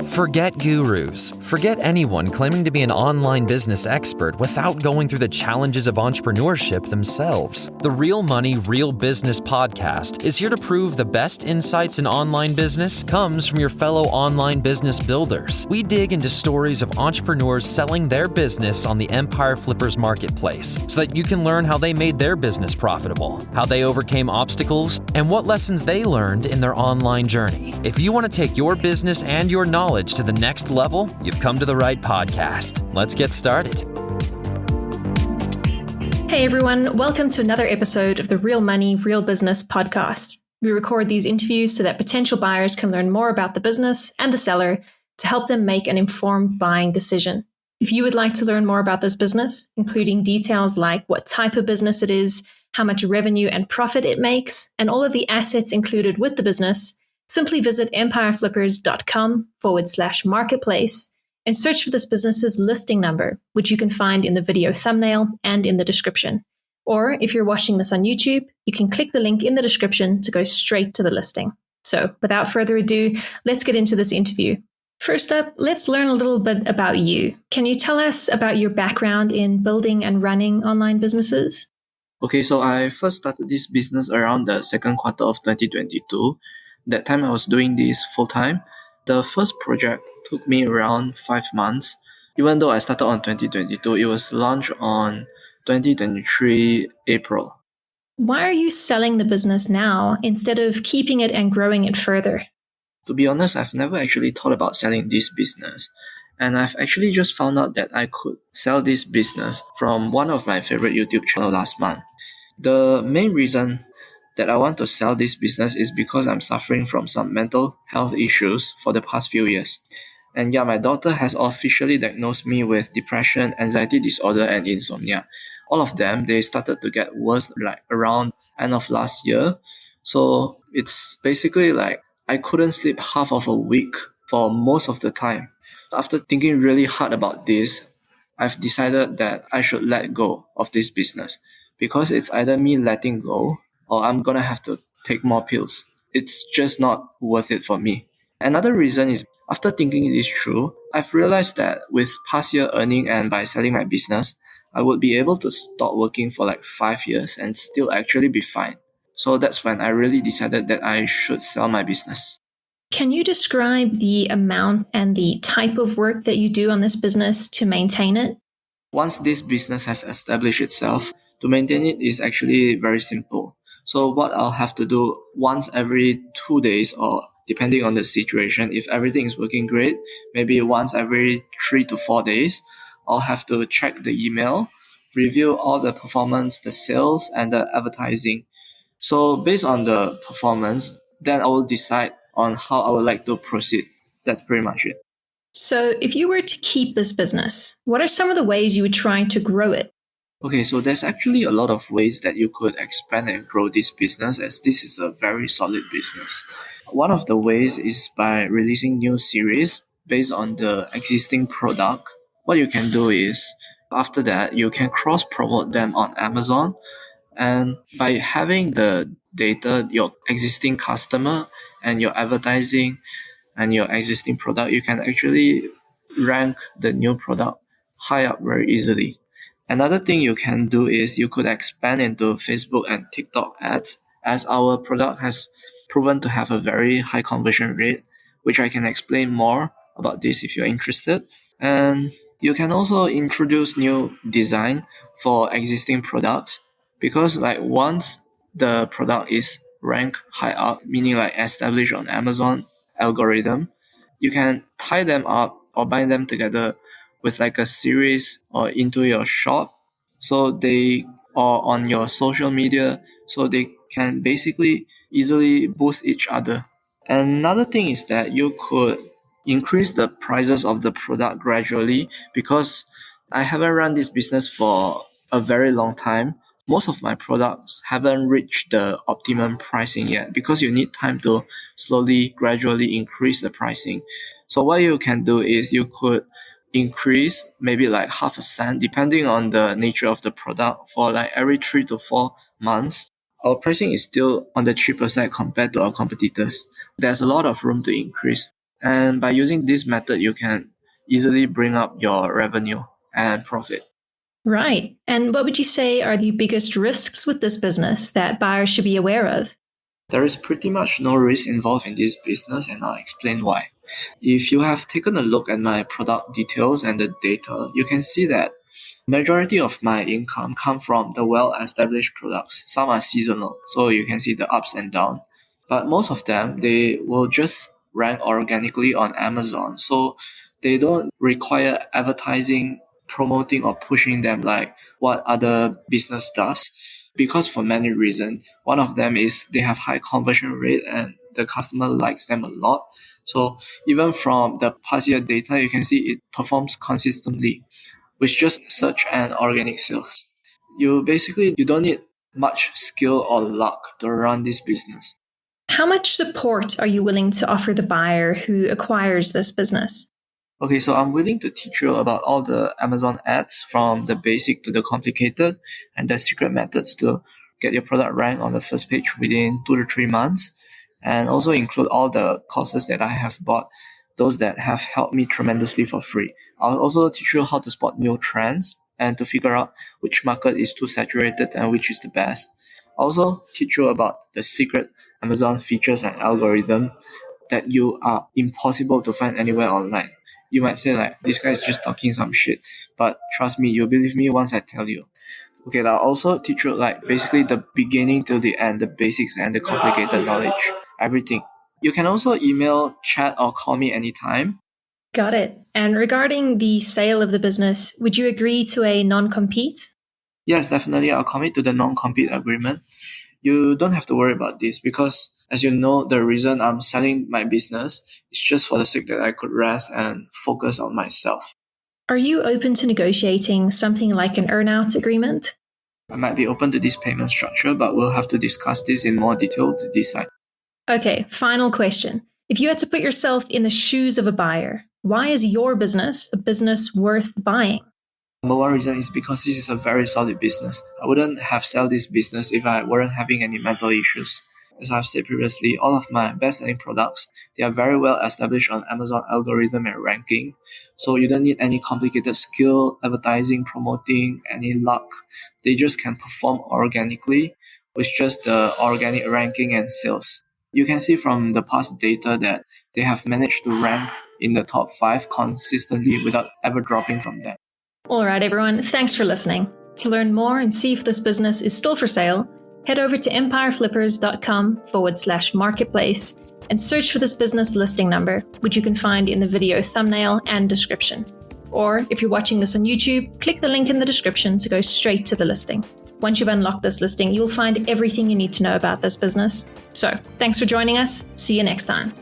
Forget gurus. Forget anyone claiming to be an online business expert without going through the challenges of entrepreneurship themselves. The Real Money, Real Business podcast is here to prove the best insights in online business comes from your fellow online business builders. We dig into stories of entrepreneurs selling their business on the Empire Flippers marketplace so that you can learn how they made their business profitable, how they overcame obstacles, and what lessons they learned in their online journey. If you want to take your business and your knowledge to the next level, you've come to the right podcast. Let's get started. Hey everyone, welcome to another episode of the Real Money, Real Business podcast. We record these interviews so that potential buyers can learn more about the business and the seller to help them make an informed buying decision. If you would like to learn more about this business, including details like what type of business it is, how much revenue and profit it makes, and all of the assets included with the business, simply visit empireflippers.com/marketplace and search for this business's listing number, which you can find in the video thumbnail and in the description. Or if you're watching this on YouTube, you can click the link in the description to go straight to the listing. So without further ado, let's get into this interview. First up, let's learn a little bit about you. Can you tell us about your background in building and running online businesses? Okay, so I first started this business around the second quarter of 2022. That time I was doing this full-time. The first project took me around 5 months. Even though I started on 2022, it was launched on 2023 April. Why are you selling the business now instead of keeping it and growing it further? To be honest, I've never actually thought about selling this business. And I've actually just found out that I could sell this business from one of my favorite YouTube channels last month. The main reason that I want to sell this business is because I'm suffering from some mental health issues for the past few years. And yeah, my doctor has officially diagnosed me with depression, anxiety disorder, and insomnia. All of them, they started to get worse like around end of last year. So it's basically like I couldn't sleep half of a week for most of the time. After thinking really hard about this, I've decided that I should let go of this business because it's either me letting go or I'm gonna have to take more pills. It's just not worth it for me. Another reason is after thinking this through, I've realized that with past year earning and by selling my business, I would be able to stop working for like 5 years and still actually be fine. So that's when I really decided that I should sell my business. Can you describe the amount and the type of work that you do on this business to maintain it? Once this business has established itself, to maintain it is actually very simple. So what I'll have to do once every 2 days, or depending on the situation, if everything is working great, maybe once every 3 to 4 days, I'll have to check the email, review all the performance, the sales, and the advertising. So based on the performance, then I will decide on how I would like to proceed. That's pretty much it. So if you were to keep this business, what are some of the ways you would try to grow it? Okay, so there's actually a lot of ways that you could expand and grow this business, as this is a very solid business. One of the ways is by releasing new series based on the existing product. What you can do is, after that, you can cross-promote them on Amazon. And by having the data, your existing customer and your advertising and your existing product, you can actually rank the new product high up very easily. Another thing you can do is you could expand into Facebook and TikTok ads, as our product has proven to have a very high conversion rate, which I can explain more about this if you're interested. And you can also introduce new design for existing products, because like once the product is ranked high up, meaning like established on Amazon algorithm, you can tie them up or bind them together with like a series or into your shop, so they or on your social media, so they can basically easily boost each other. Another thing is that you could increase the prices of the product gradually, because I haven't run this business for a very long time. Most of my products haven't reached the optimum pricing yet, because you need time to slowly, gradually increase the pricing. So what you can do is you could increase maybe like half a cent, depending on the nature of the product, for like every 3 to 4 months. our pricing is still on the cheaper side compared to our competitors. There's a lot of room to increase. And by using this method, you can easily bring up your revenue and profit. Right. And what would you say are the biggest risks with this business that buyers should be aware of? There is pretty much no risk involved in this business, and I'll explain why. If you have taken a look at my product details and the data, you can see that majority of my income come from the well-established products. Some are seasonal, so you can see the ups and downs. But most of them, they will just rank organically on Amazon. So they don't require advertising, promoting or pushing them like what other business does. Because for many reasons, one of them is they have high conversion rate and the customer likes them a lot. So even from the past year data, you can see it performs consistently with just search and organic sales. You don't need much skill or luck to run this business. How much support are you willing to offer the buyer who acquires this business? Okay, so I'm willing to teach you about all the Amazon ads from the basic to the complicated and the secret methods to get your product ranked on the first page within 2 to 3 months, and also include all the courses that I have bought, those that have helped me tremendously for free. I'll also teach you how to spot new trends and to figure out which market is too saturated and which is the best. I'll also teach you about the secret Amazon features and algorithm that you are impossible to find anywhere online. You might say like, this guy is just talking some shit, but trust me, you'll believe me once I tell you. Okay, I'll also teach you like basically the beginning to the end, the basics and the complicated knowledge, everything. You can also email, chat, or call me anytime. Got it. And regarding the sale of the business, would you agree to a non-compete? Yes, definitely, I'll commit to the non-compete agreement. You don't have to worry about this because, as you know, the reason I'm selling my business is just for the sake that I could rest and focus on myself. Are you open to negotiating something like an earn-out agreement? I might be open to this payment structure, but we'll have to discuss this in more detail to decide. Okay, final question. If you had to put yourself in the shoes of a buyer, why is your business a business worth buying? Number one reason is because this is a very solid business. I wouldn't have sold this business if I weren't having any mental issues. As I've said previously, all of my best-selling products, they are very well established on Amazon algorithm and ranking. So you don't need any complicated skill, advertising, promoting, any luck. They just can perform organically with just the organic ranking and sales. You can see from the past data that they have managed to rank in the top 5 consistently without ever dropping from there. All right, everyone, thanks for listening. To learn more and see if this business is still for sale, head over to empireflippers.com/marketplace and search for this business listing number, which you can find in the video thumbnail and description. Or if you're watching this on YouTube, click the link in the description to go straight to the listing. Once you've unlocked this listing, you'll find everything you need to know about this business. So, thanks for joining us. See you next time.